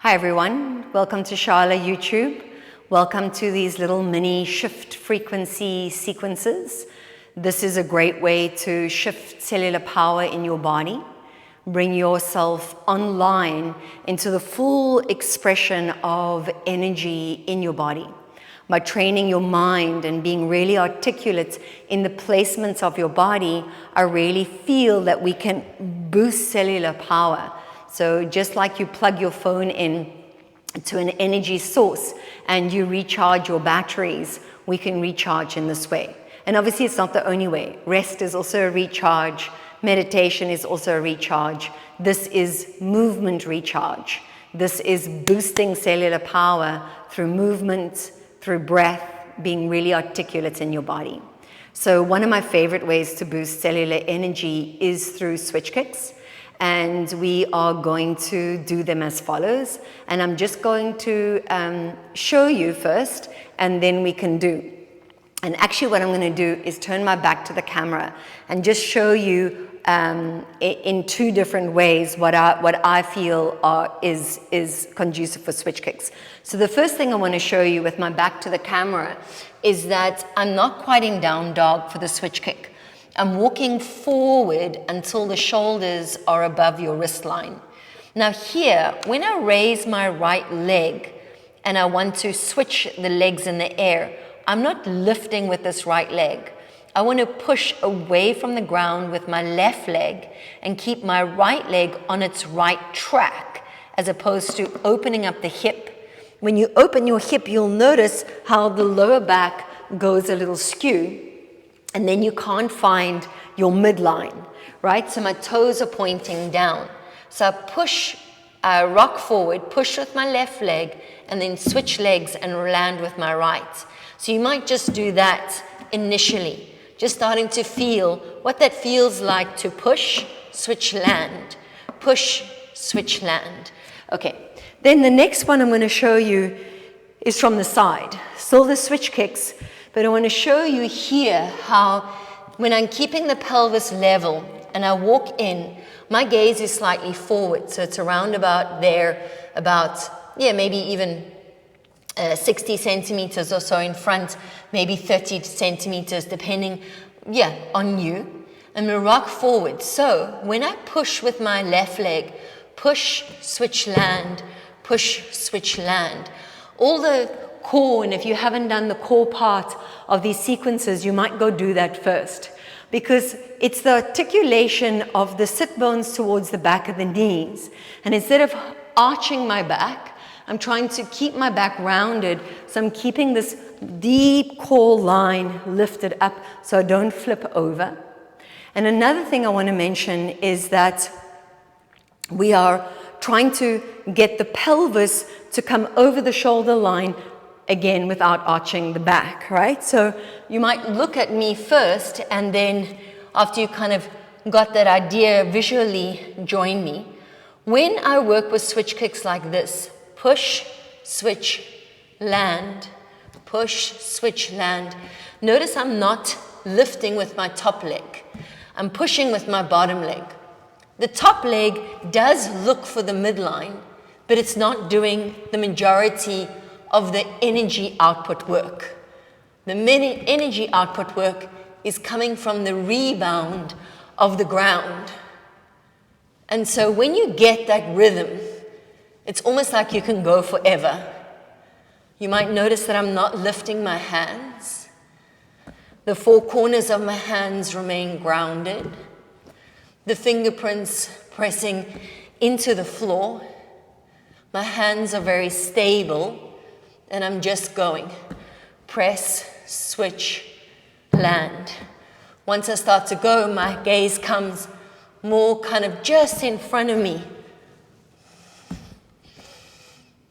Hi everyone, welcome to Shala YouTube. Welcome to these little mini shift frequency sequences. This is a great way to shift cellular power in your body, bring yourself online into the full expression of energy in your body. By training your mind and being really articulate in the placements of your body, I really feel that we can boost cellular power. So just like you plug your phone in to an energy source and you recharge your batteries, we can recharge in this way. And obviously it's not the only way. Rest is also a recharge. Meditation is also a recharge. This is movement recharge. This is boosting cellular power through movement, through breath, being really articulate in your body. So one of my favorite ways to boost cellular energy is through switch kicks. And we are going to do them as follows. And I'm just going to show you first, and then we can do. And actually what I'm going to do is turn my back to the camera and just show you in two different ways what I feel is conducive for switch kicks. So the first thing I want to show you with my back to the camera is that I'm not quite in down dog for the switch kick. I'm walking forward until the shoulders are above your wrist line. Now here, when I raise my right leg and I want to switch the legs in the air, I'm not lifting with this right leg. I want to push away from the ground with my left leg and keep my right leg on its right track, as opposed to opening up the hip. When you open your hip, you'll notice how the lower back goes a little skew. And then you can't find your midline, right? So my toes are pointing down. So I push, rock forward, push with my left leg, and then switch legs and land with my right. So you might just do that initially, just starting to feel what that feels like to push, switch, land, push, switch, land. Okay, then the next one I'm going to show you is from the side. Still the switch kicks. But I want to show you here how when I'm keeping the pelvis level and I walk in, my gaze is slightly forward. So it's around about there, maybe even 60 centimeters or so in front, maybe 30 centimeters, depending, on you. And we rock forward. So when I push with my left leg, push, switch, land, push, switch, land, all the core, and if you haven't done the core part of these sequences, you might go do that first, because it's the articulation of the sit bones towards the back of the knees. And instead of arching my back, I'm trying to keep my back rounded, so I'm keeping this deep core line lifted up so I don't flip over. And another thing I want to mention is that we are trying to get the pelvis to come over the shoulder line again without arching the back, right? So you might look at me first, and then after you kind of got that idea visually, join me. When I work with switch kicks like this, push, switch, land, push, switch, land, notice I'm not lifting with my top leg. I'm pushing with my bottom leg. The top leg does look for the midline, but it's not doing the majority of the energy output work. The energy output work is coming from the rebound of the ground. And so when you get that rhythm, it's almost like you can go forever. You might notice that I'm not lifting my hands. The four corners of my hands remain grounded. The fingerprints pressing into the floor. My hands are very stable. And I'm just going, press, switch, land. Once I start to go, my gaze comes more kind of just in front of me.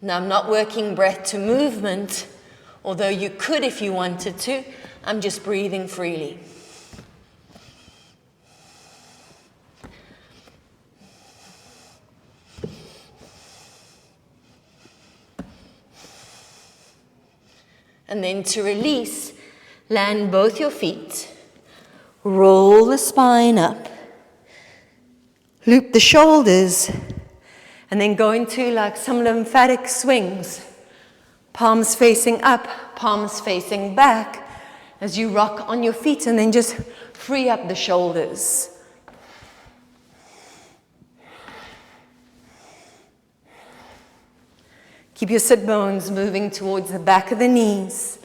Now I'm not working breath to movement, although you could if you wanted to. I'm just breathing freely. And then to release, land both your feet, roll the spine up, loop the shoulders, And then go into like some lymphatic swings. Palms facing up, palms facing back as you rock on your feet, and then just free up the shoulders. Keep your sit bones moving towards the back of the knees.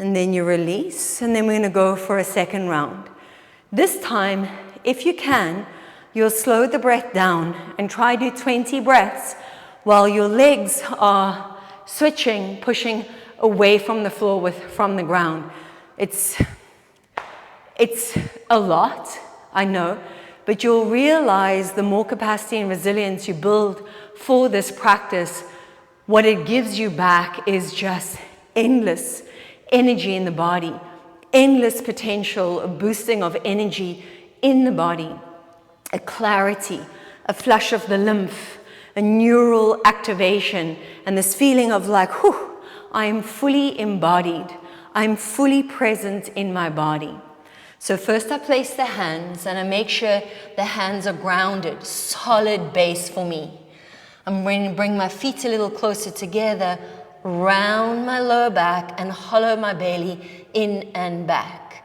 And then you release, and then we're going to go for a second round. This time, if you can, you'll slow the breath down and try to do 20 breaths while your legs are switching, pushing away from the floor from the ground. It's a lot, I know, but you'll realize the more capacity and resilience you build for this practice, what it gives you back is just endless energy in the body, endless potential, a boosting of energy in the body, a clarity, a flush of the lymph, a neural activation, and this feeling of like, whew, I am fully embodied. I'm fully present in my body. So first I place the hands, and I make sure the hands are grounded, solid base for me. I'm going to bring my feet a little closer together, round my lower back and hollow my belly in and back.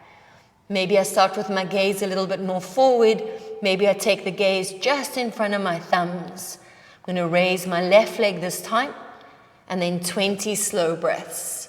Maybe I start with my gaze a little bit more forward. Maybe I take the gaze just in front of my thumbs. I'm going to raise my left leg this time, and then 20 slow breaths.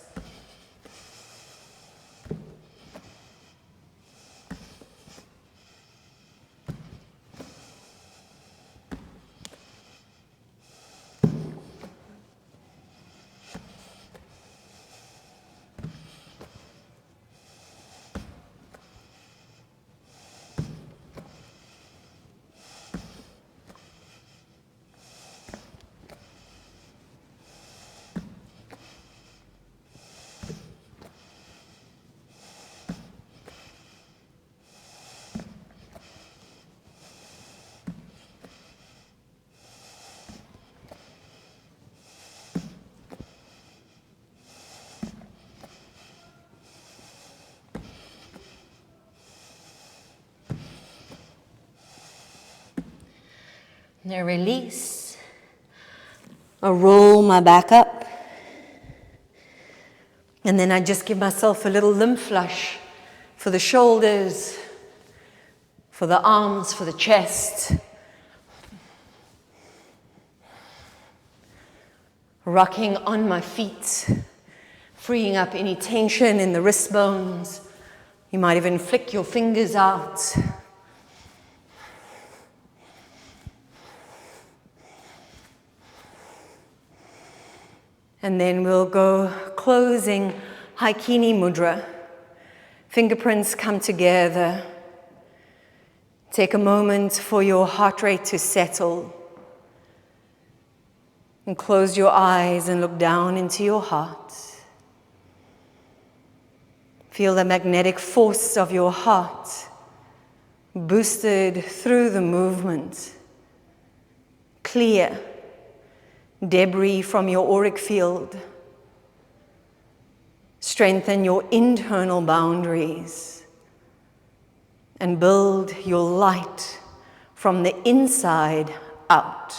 Now release. I roll my back up. And then I just give myself a little lymph flush for the shoulders, for the arms, for the chest. Rocking on my feet, freeing up any tension in the wrist bones. You might even flick your fingers out. And then we'll go closing Haikini Mudra. Fingerprints come together. Take a moment for your heart rate to settle. And close your eyes and look down into your heart. Feel the magnetic force of your heart boosted through the movement. Clear debris from your auric field. Strengthen your internal boundaries and build your light from the inside out.